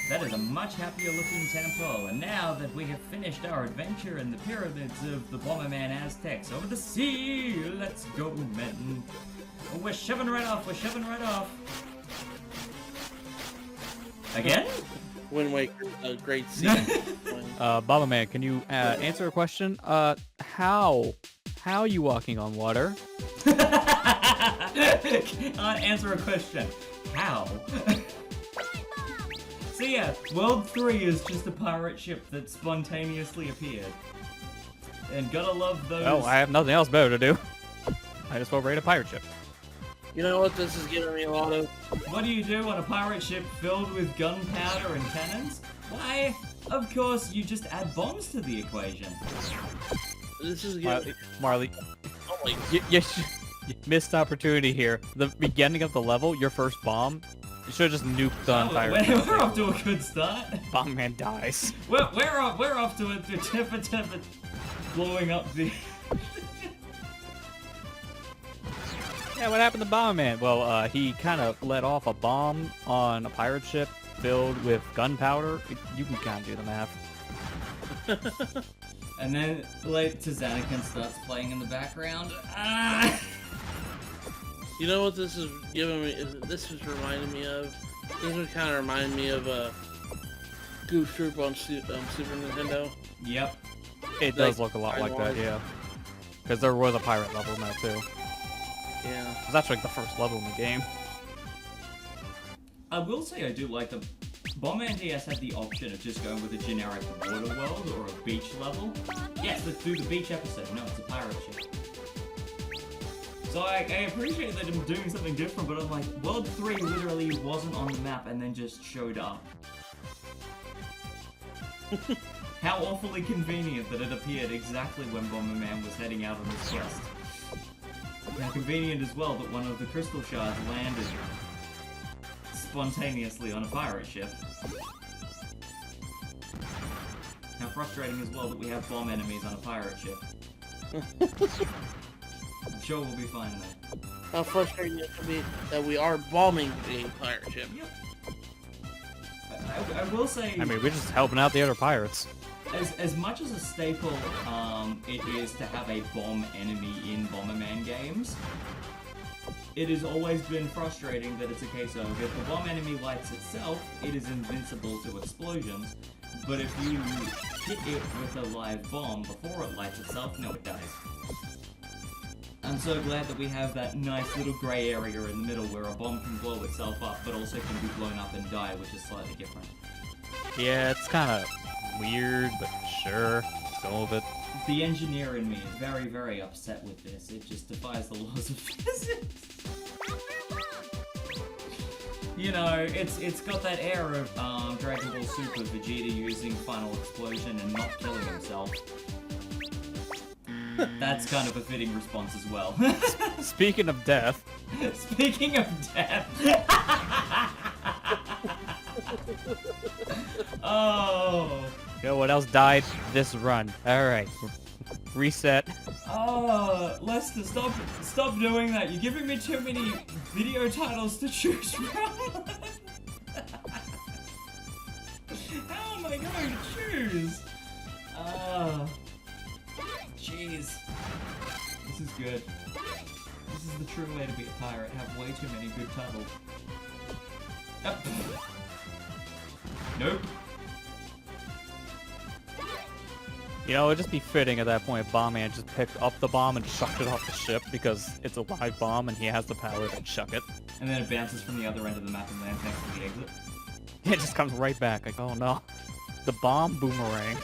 That is a much happier looking temple, and now that we have finished our adventure in the pyramids of the Bomberman Aztecs over the sea, let's go, men. Oh, we're shoving right off, Again? Wind Waker, a great scene. Bomberman, can you answer a question? How are you walking on water? Answer a question. How? So yeah, World 3 is just a pirate ship that spontaneously appeared. And gotta love those... Oh, I have nothing else better to do. I just will raid a pirate ship. You know what this is giving me a lot of? What do you do on a pirate ship filled with gunpowder and cannons? Why, of course, you just add bombs to the equation. This is giving Marley. Oh my... You missed opportunity here. The beginning of the level, your first bomb, you should have just nuked the entire thing. We're off to a good start. Bomberman dies. We're off to a blowing up the... Yeah, what happened to Bomberman? Well, he kind of let off a bomb on a pirate ship filled with gunpowder. You can kind of do the math. And then, like, Tazanakan starts playing in the background. Ah! You know what this is giving me? This is reminding me of? This would kind of remind me of Goof Troop on Super Nintendo. Yep. It does look a lot like that, yeah. Because there was a pirate level in that too. Yeah. It's actually like the first level in the game. I will say I do like the... Bomberman DS had the option of just going with a generic water world or a beach level. Yes, let's do the beach episode. No, it's a pirate ship. So I appreciate that I'm doing something different, but I'm like, World 3 literally wasn't on the map and then just showed up. How awfully convenient that it appeared exactly when Bomberman was heading out on his quest. How convenient as well that one of the crystal shards landed spontaneously on a pirate ship. How frustrating as well that we have bomb enemies on a pirate ship. I'm sure we'll be fine though. How frustrating it can be that we are bombing a pirate ship. Yep. I will say... I mean, we're just helping out the other pirates. As much as a staple it is to have a bomb enemy in Bomberman games, it has always been frustrating that it's a case of, if the bomb enemy lights itself, it is invincible to explosions, but if you hit it with a live bomb before it lights itself, no, it dies. I'm so glad that we have that nice little grey area in the middle where a bomb can blow itself up, but also can be blown up and die, which is slightly different. Yeah, it's kind of weird, but sure, let's go with it. The engineer in me is very, very upset with this. It just defies the laws of physics. You know, it's got that air of Dragon Ball Super Vegeta using Final Explosion and not killing himself. That's kind of a fitting response as well. Speaking of death. Speaking of death. Oh. Yo, what else died this run? Alright. Reset. Oh, Lester, stop doing that. You're giving me too many video titles to choose from. How am I going to choose? Jeez. This is good. This is the true way to be a pirate. Have way too many good titles. Nope. You know, it'd just be fitting at that point if Bomberman just picked up the bomb and chucked it off the ship because it's a live bomb and he has the power to chuck it. And then it bounces from the other end of the map and lands next to the exit. It just comes right back, like, oh no. The bomb boomerang.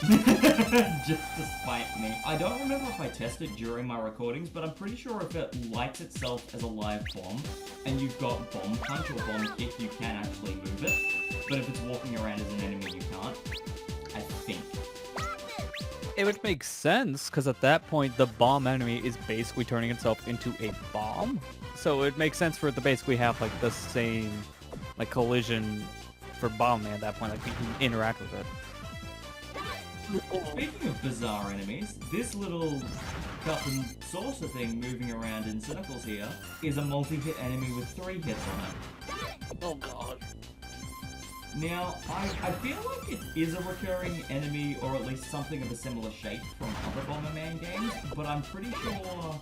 Just to spite me. I don't remember if I tested during my recordings, but I'm pretty sure if it lights itself as a live bomb, and you've got bomb punch or bomb kick, you can actually move it. But if it's walking around as an enemy, you can't. I think. It would make sense, because at that point, the bomb enemy is basically turning itself into a bomb. So it makes sense for it to basically have, like, the same, like, collision for Bomberman at that point, like, you can interact with it. Speaking of bizarre enemies, this little cup and saucer thing moving around in circles here is a multi-hit enemy with 3 hits on it. Oh god. Now, I feel like it is a recurring enemy, or at least something of a similar shape from other Bomberman games, but I'm pretty sure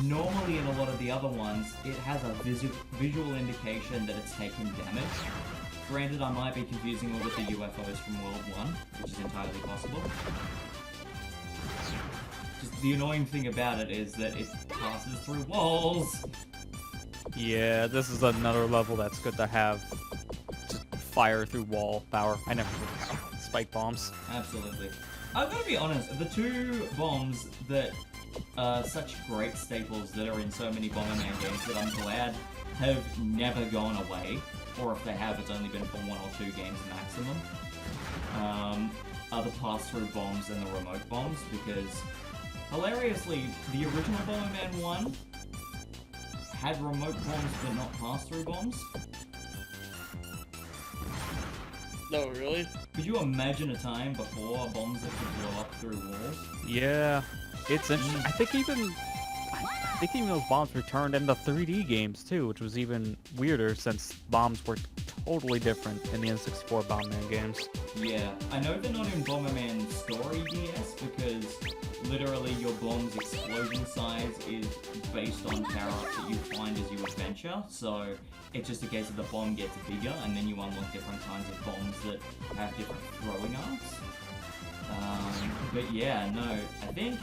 normally in a lot of the other ones, it has a visual indication that it's taken damage. Granted, I might be confusing it with the UFOs from World 1, which is entirely possible. Just the annoying thing about it is that it passes through walls! Yeah, this is another level that's good to have. Just fire through wall power. I never did spike bombs. Absolutely. I'm gonna be honest, the two bombs that are such great staples that are in so many Bomberman games that I'm glad have never gone away, or if they have, it's only been for 1 or 2 games maximum, are the pass-through bombs and the remote bombs, because, hilariously, the original Bomberman 1 had remote bombs but not pass-through bombs. No, really? Could you imagine a time before bombs that could blow up through walls? Yeah, it's interesting. I think even those bombs returned in the 3D games too, which was even weirder since bombs were totally different in the N64 Bomberman games. Yeah, I know they're not in Bomberman Story DS because literally your bomb's explosion size is based on power-ups that you find as you adventure, so it's just a case of the bomb gets bigger and then you unlock different kinds of bombs that have different throwing arcs. But yeah, no, I think,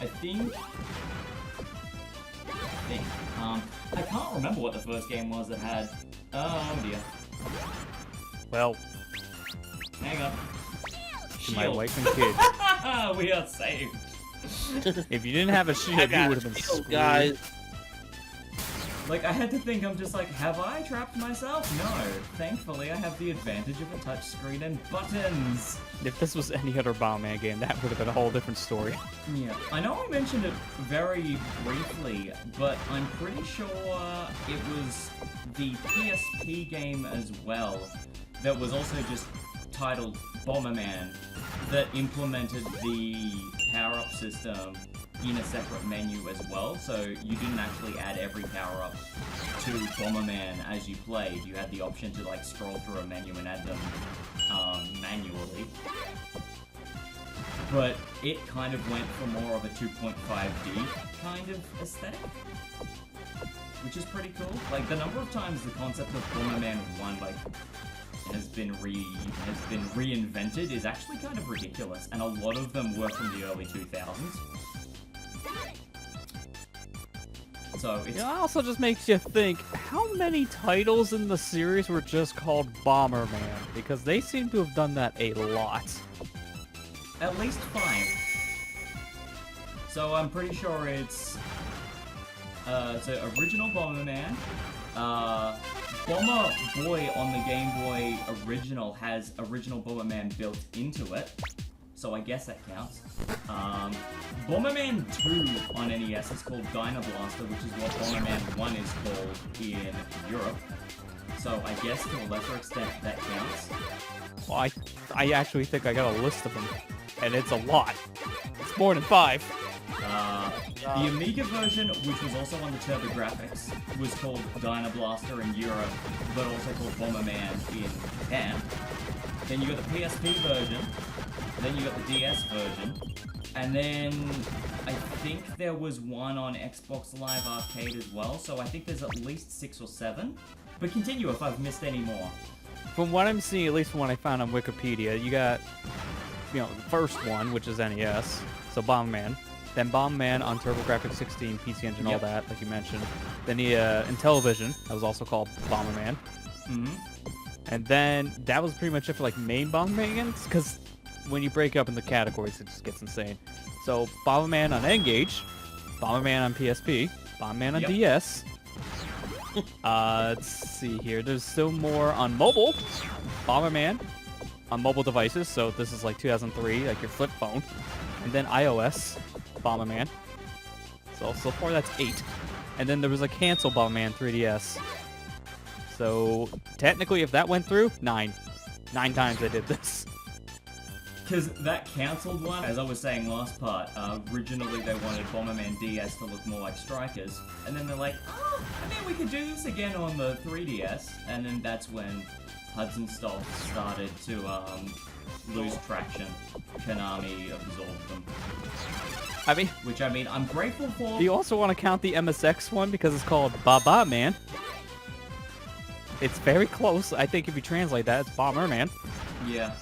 I can't remember what the first game was that had, oh dear. Well, Hang on. to my Shield. wife and kids. We are saved. If you didn't have a shield, you would have been screwed. Guys. Like, I had to think, I'm just like, have I trapped myself? No. Thankfully, I have the advantage of a touchscreen and buttons. If this was any other Bomberman game, that would have been a whole different story. Yeah, I know I mentioned it very briefly, but I'm pretty sure it was the PSP game as well that was also just titled Bomberman that implemented the power-up system in a separate menu as well, so you didn't actually add every power-up to Bomberman as you played. You had the option to like scroll through a menu and add them manually. But it kind of went for more of a 2.5D kind of aesthetic, which is pretty cool. Like, the number of times the concept of Bomberman 1 like has been reinvented is actually kind of ridiculous, and a lot of them were from the early 2000s. So it's... It also just makes you think, how many titles in the series were just called Bomberman? Because they seem to have done that a lot. At least 5. So I'm pretty sure it's... so original Bomberman, Bomber Boy on the Game Boy original has original Bomberman built into it, so I guess that counts. Bomberman 2 on NES is called Dynablaster, which is what Bomberman 1 is called in Europe. So I guess to a lesser extent that counts. Well, I actually think I got a list of them, and it's a lot. It's more than 5. The Amiga version, which was also on the TurboGrafx, was called Dynablaster in Europe, but also called Bomberman in Japan. Then you got the PSP version, then you got the DS version, and then I think there was one on Xbox Live Arcade as well, so I think there's at least 6 or 7. But continue if I've missed any more. From what I'm seeing, at least from what I found on Wikipedia, you got, you know, the first one, which is NES, so Bomberman. Then Bomberman on TurboGrafx 16, PC Engine, all that, like you mentioned. Then the Intellivision, that was also called Bomberman. Mm-hmm. And then that was pretty much it for like main Bomberman games, because when you break up into categories, it just gets insane. So Bomberman on N-Gage, Bomberman on PSP, Bomberman on DS. Let's see here. There's still more on mobile. Bomberman on mobile devices. So this is like 2003, like your flip phone. And then iOS, Bomberman. So far that's 8. And then there was a cancel Bomberman 3DS. So technically, if that went through, 9. 9 times I did this. Because that cancelled one, as I was saying last part, originally they wanted Bomberman DS to look more like Strikers, and then they're like, oh, I mean we could do this again on the 3DS, and then that's when Hudson Stock started to lose traction, Konami absorbed them. I mean, Which, I mean, I'm grateful for. do you also want to count the MSX one because it's called Bomberman? It's very close. I think if you translate that, it's Bomberman. Yeah.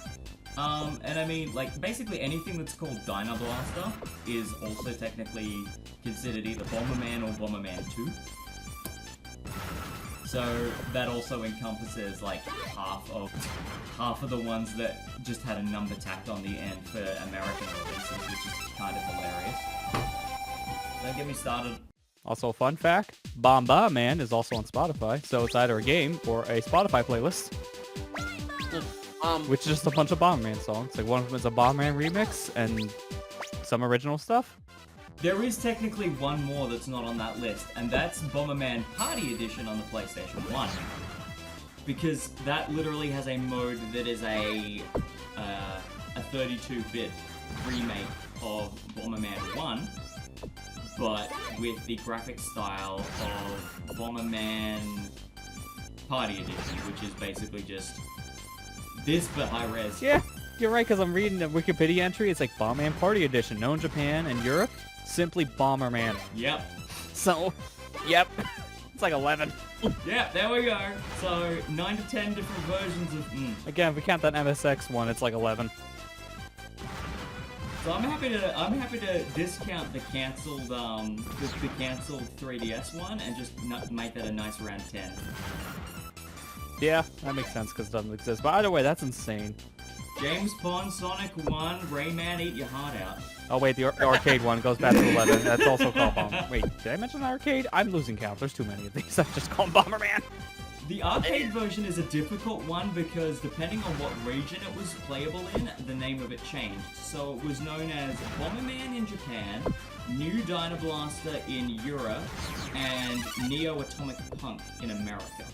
And I mean, like, basically anything that's called Dynablaster is also technically considered either Bomberman or Bomberman 2. So that also encompasses like half of the ones that just had a number tacked on the end for American releases, which is kind of hilarious. Don't get me started. Also, fun fact, Bomberman is also on Spotify, so it's either a game or a Spotify playlist, which is just a bunch of Bomberman songs. Like, one of them is a Bomberman remix and some original stuff. There is technically one more that's not on that list, and that's Bomberman Party Edition on the PlayStation 1. Because that literally has a mode that is a 32-bit remake of Bomberman 1, but with the graphic style of Bomberman Party Edition, which is basically just this but high res. Yeah, you're right, because I'm reading the Wikipedia entry. It's like Bomberman Party Edition, known in Japan and Europe. Simply Bomberman. Yep. So, yep. It's like 11. Yep, there we go. So, 9 to 10 different versions of... Again, if we count that MSX one, it's like 11. So I'm happy to discount the cancelled the cancelled 3DS one and just make that a nice round 10. Yeah, that makes sense because it doesn't exist. But either way, that's insane. James Bond, Sonic 1, Rayman, Eat Your Heart Out. Oh wait, the arcade one goes back to 11. That's also called Bomberman. Wait, did I mention the arcade? I'm losing count. There's too many of these. I just call them Bomberman. The arcade version is a difficult one because depending on what region it was playable in, the name of it changed. So it was known as Bomberman in Japan, New Dynablaster in Europe, and Neo Atomic Punk in America.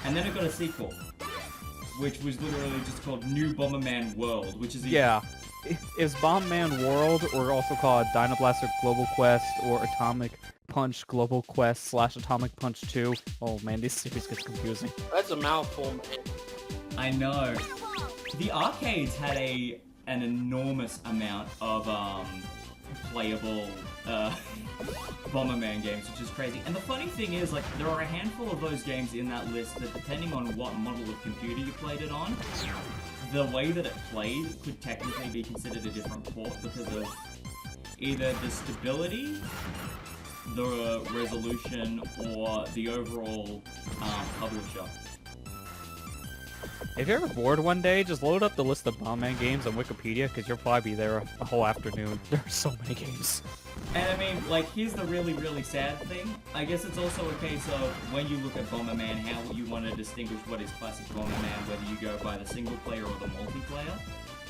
And then it got a sequel, which was literally just called New Bomberman World, which is Yeah. Is Bomberman World, or also called Dynablaster Global Quest, or Atomic Punch Global Quest / Atomic Punch 2? Oh man, this series gets confusing. That's a mouthful, man. I know. The arcades had an enormous amount of playable Bomberman games, which is crazy. And the funny thing is, like, there are a handful of those games in that list that, depending on what model of computer you played it on, the way that it played could technically be considered a different port because of either the stability, the resolution, or the overall publisher. If you're ever bored one day, just load up the list of Bomberman games on Wikipedia, because you'll probably be there a whole afternoon. There are so many games. And I mean, like, here's the really, really sad thing. I guess it's also a case of when you look at Bomberman, how you want to distinguish what is classic Bomberman, whether you go by the single player or the multiplayer.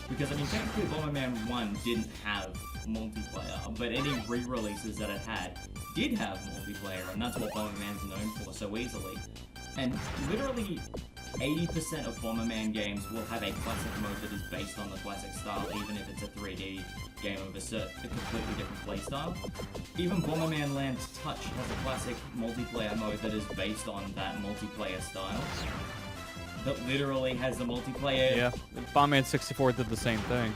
Because, I mean, technically Bomberman 1 didn't have multiplayer, but any re-releases that it had did have multiplayer, and that's what Bomberman's known for so easily. And literally 80% of Bomberman games will have a classic mode that is based on the classic style, even if it's a 3D game of a completely different playstyle. Even Bomberman Land Touch has a classic multiplayer mode that is based on that multiplayer style. That literally has the multiplayer... Yeah, Bomberman 64 did the same thing.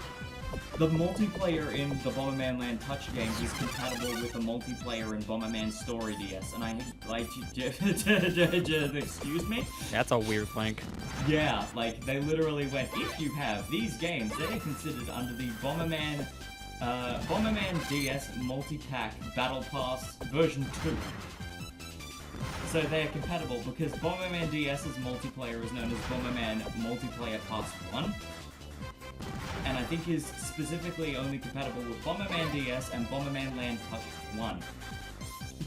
The multiplayer in the Bomberman Land Touch games is compatible with the multiplayer in Bomberman Story DS, and I like excuse me? That's a weird link. Yeah, like they literally went, if you have these games, they're considered under the Bomberman DS Multi-Pack Battle Pass version 2. So they are compatible because Bomberman DS's multiplayer is known as Bomberman Multiplayer Pass 1. And I think is specifically only compatible with Bomberman DS and Bomberman Land Touch 1.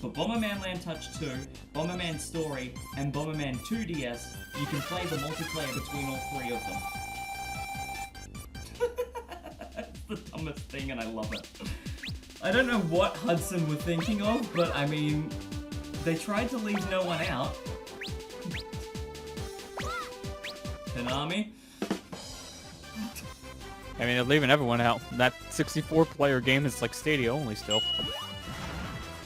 For Bomberman Land Touch 2, Bomberman Story, and Bomberman 2 DS, you can play the multiplayer between all three of them. It's the dumbest thing and I love it. I don't know what Hudson were thinking of, but I mean, they tried to leave no one out. Konami? I mean, they're leaving everyone out. That 64-player game is like Stadia only still.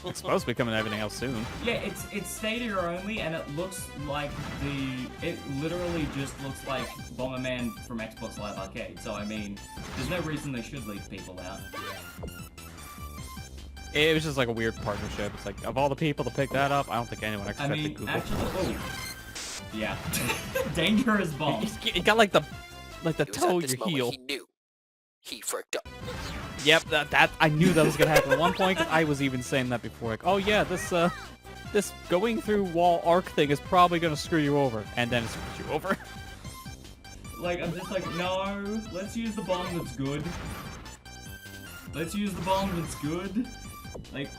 It's supposed to be coming to everything else soon. Yeah, it's Stadia only, and it looks like it literally just looks like Bomberman from Xbox Live Arcade. So I mean, there's no reason they should leave people out. It was just like a weird partnership. It's like, of all the people to pick that up, I don't think anyone I expected mean, Google. actually, oh, yeah, dangerous bomb. It got like the It was toe at this your moment heel. he knew. He freaked up. Yep, that I knew that was gonna happen at one point. 'Cause I was even saying that before, like, oh yeah, this going through wall arc thing is probably gonna screw you over, and then it screws you over. Like, I'm just like, no, let's use the bomb that's good. Let's use the bomb that's good. Like,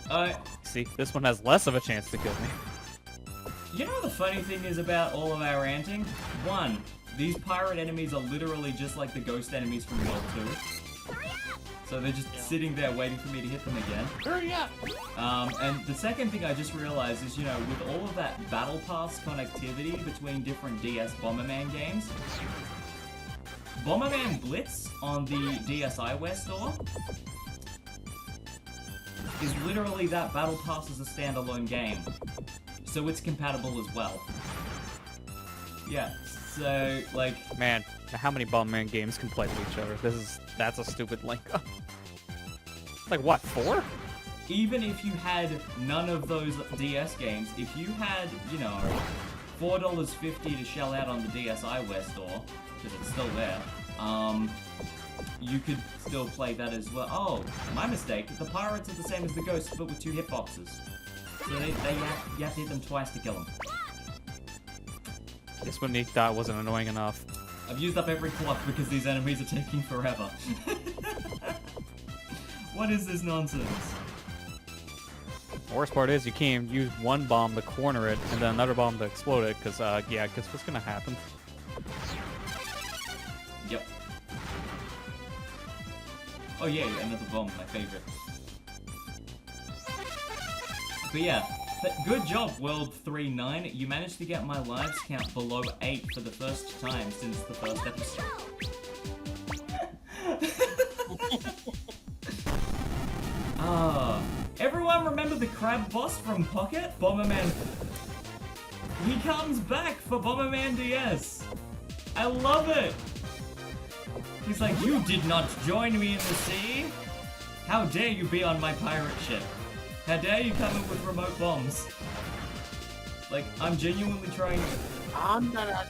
See, this one has less of a chance to kill me. you know what the funny thing is about all of our ranting? One, these pirate enemies are literally just like the ghost enemies from World 2. So they're just sitting there waiting for me to hit them again. Hurry up! And the second thing I just realized is, you know, with all of that Battle Pass connectivity between different DS Bomberman games, Bomberman Blitz on the DSiWare store is literally that Battle Pass as a standalone game. So it's compatible as well. Yeah, so, like... Man, how many Bomberman games can play with each other? That's a stupid link. Like what, 4? Even if you had none of those DS games, if you had, you know, $4.50 to shell out on the DSiWare store, because it's still there, you could still play that as well. Oh, my mistake. The pirates are the same as the ghosts, but with 2 hitboxes. So you have to hit them twice to kill them. This one he thought wasn't annoying enough. I've used up every clock because these enemies are taking forever. What is this nonsense? The worst part is you can't use one bomb to corner it and then another bomb to explode it, because, yeah, guess what's gonna happen? Yep. Oh yeah, another bomb, my favorite. But yeah, good job, World 39. You managed to get my lives count below 8 for the first time since the first episode. Everyone remember the crab boss from Pocket? Bomberman. He comes back for Bomberman DS. I love it. He's like, you did not join me in the sea? How dare you be on my pirate ship? How dare you come in with remote bombs? Like, I'm genuinely trying to... I'm not a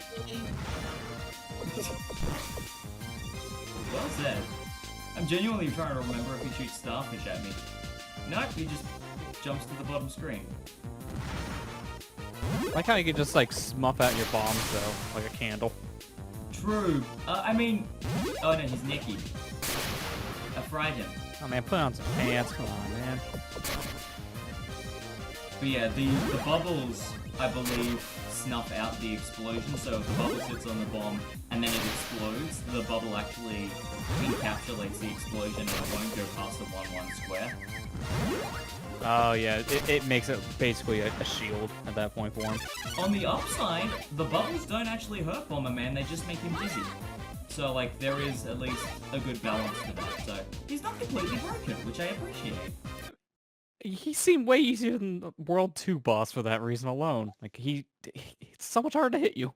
Well said. I'm genuinely trying to remember if he shoots starfish at me. Nope, he just jumps to the bottom screen. I like how you can just, like, smuff out your bombs, though, like a candle. True. I mean... Oh no, he's Nicky. I fried him. Oh man, put on some pants, come on, man. But yeah, the bubbles, I believe, snuff out the explosion, so if the bubble sits on the bomb and then it explodes, the bubble actually encapsulates the explosion and it won't go past the 1-1 square. Oh yeah, it makes it basically a shield at that point for him. On the upside, the bubbles don't actually hurt Bomberman, they just make him dizzy. So, like, there is at least a good balance to that, so he's not completely broken, which I appreciate. He seemed way easier than the World 2 boss for that reason alone. Like, it's so much harder to hit you.